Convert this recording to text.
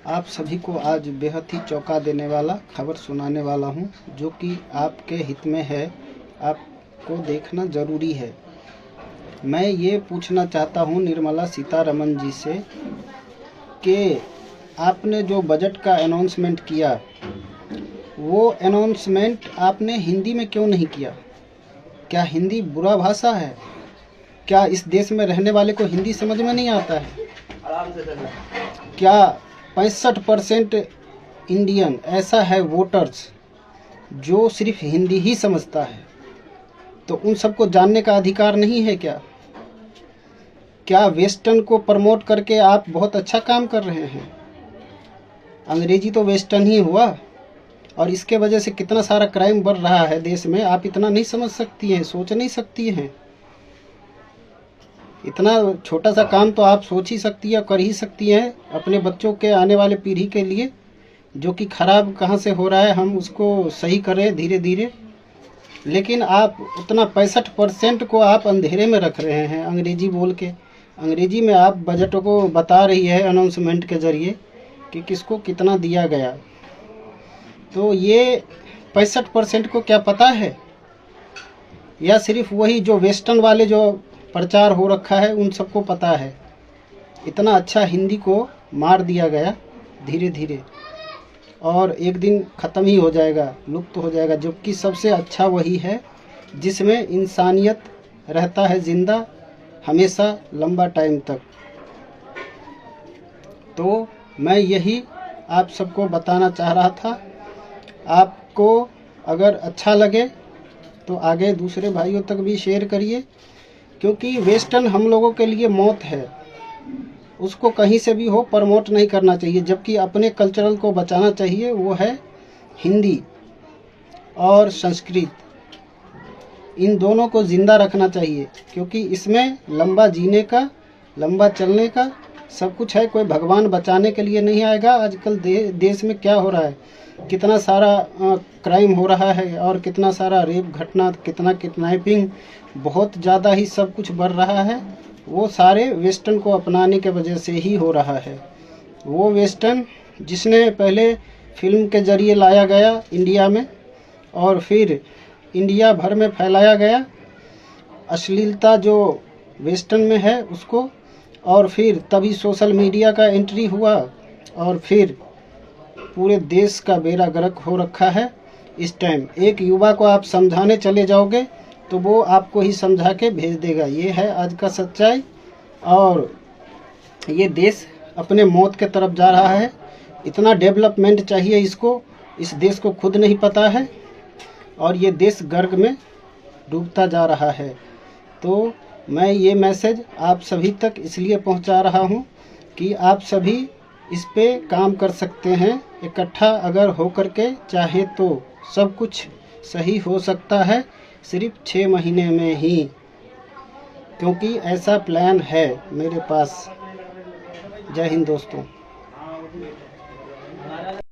आप सभी को आज बेहद ही चौंका देने वाला खबर सुनाने वाला हूं, जो कि आपके हित में है, आपको देखना ज़रूरी है। मैं ये पूछना चाहता हूं निर्मला सीतारमण जी से कि आपने जो बजट का अनाउंसमेंट किया, वो अनाउंसमेंट आपने हिंदी में क्यों नहीं किया? क्या हिंदी बुरा भाषा है? क्या इस देश में रहने वाले को हिंदी समझ में नहीं आता है? क्या 65% इंडियन ऐसा है वोटर्स जो सिर्फ हिंदी ही समझता है? तो उन सबको जानने का अधिकार नहीं है क्या? क्या वेस्टर्न को प्रमोट करके आप बहुत अच्छा काम कर रहे हैं? अंग्रेजी तो वेस्टर्न ही हुआ, और इसके वजह से कितना सारा क्राइम बढ़ रहा है देश में। आप इतना नहीं समझ सकती हैं, सोच नहीं सकती हैं? इतना छोटा सा काम तो आप सोच ही सकती है, कर ही सकती हैं अपने बच्चों के आने वाले पीढ़ी के लिए, जो कि खराब कहाँ से हो रहा है हम उसको सही करें धीरे धीरे। लेकिन आप उतना 65% को आप अंधेरे में रख रहे हैं अंग्रेजी बोल के। अंग्रेजी में आप बजट को बता रही है अनाउंसमेंट के ज़रिए कि किसको कितना दिया गया। तो ये 65% को क्या पता है, या सिर्फ वही जो वेस्टर्न वाले जो प्रचार हो रखा है उन सबको पता है? इतना अच्छा हिंदी को मार दिया गया धीरे धीरे, और एक दिन ख़त्म ही हो जाएगा, लुप्त हो जाएगा। जबकि सबसे अच्छा वही है जिसमें इंसानियत रहता है ज़िंदा हमेशा लंबा टाइम तक। तो मैं यही आप सबको बताना चाह रहा था। आपको अगर अच्छा लगे तो आगे दूसरे भाइयों तक भी शेयर करिए, क्योंकि वेस्टर्न हम लोगों के लिए मौत है। उसको कहीं से भी हो प्रमोट नहीं करना चाहिए, जबकि अपने कल्चरल को बचाना चाहिए। वो है हिंदी और संस्कृत, इन दोनों को ज़िंदा रखना चाहिए, क्योंकि इसमें लंबा जीने का, लंबा चलने का सब कुछ है। कोई भगवान बचाने के लिए नहीं आएगा। आजकल देश में क्या हो रहा है, कितना सारा क्राइम हो रहा है, और कितना सारा रेप घटना, कितना किडनैपिंग, बहुत ज़्यादा ही सब कुछ बढ़ रहा है। वो सारे वेस्टर्न को अपनाने के वजह से ही हो रहा है। वो वेस्टर्न जिसने पहले फिल्म के ज़रिए लाया गया इंडिया में, और फिर इंडिया भर में फैलाया गया अश्लीलता जो वेस्टर्न में है उसको, और फिर तभी सोशल मीडिया का एंट्री हुआ, और फिर पूरे देश का बेड़ा गर्क हो रखा है। इस टाइम एक युवा को आप समझाने चले जाओगे तो वो आपको ही समझा के भेज देगा। ये है आज का सच्चाई, और ये देश अपने मौत के तरफ जा रहा है। इतना डेवलपमेंट चाहिए इसको, इस देश को खुद नहीं पता है, और ये देश गर्क में डूबता जा रहा है। तो मैं ये मैसेज आप सभी तक इसलिए पहुंचा रहा हूं कि आप सभी इस पे काम कर सकते हैं। इकट्ठा अगर हो करके चाहे तो सब कुछ सही हो सकता है, सिर्फ 6 महीने में ही, क्योंकि ऐसा प्लान है मेरे पास। जय हिंद दोस्तों।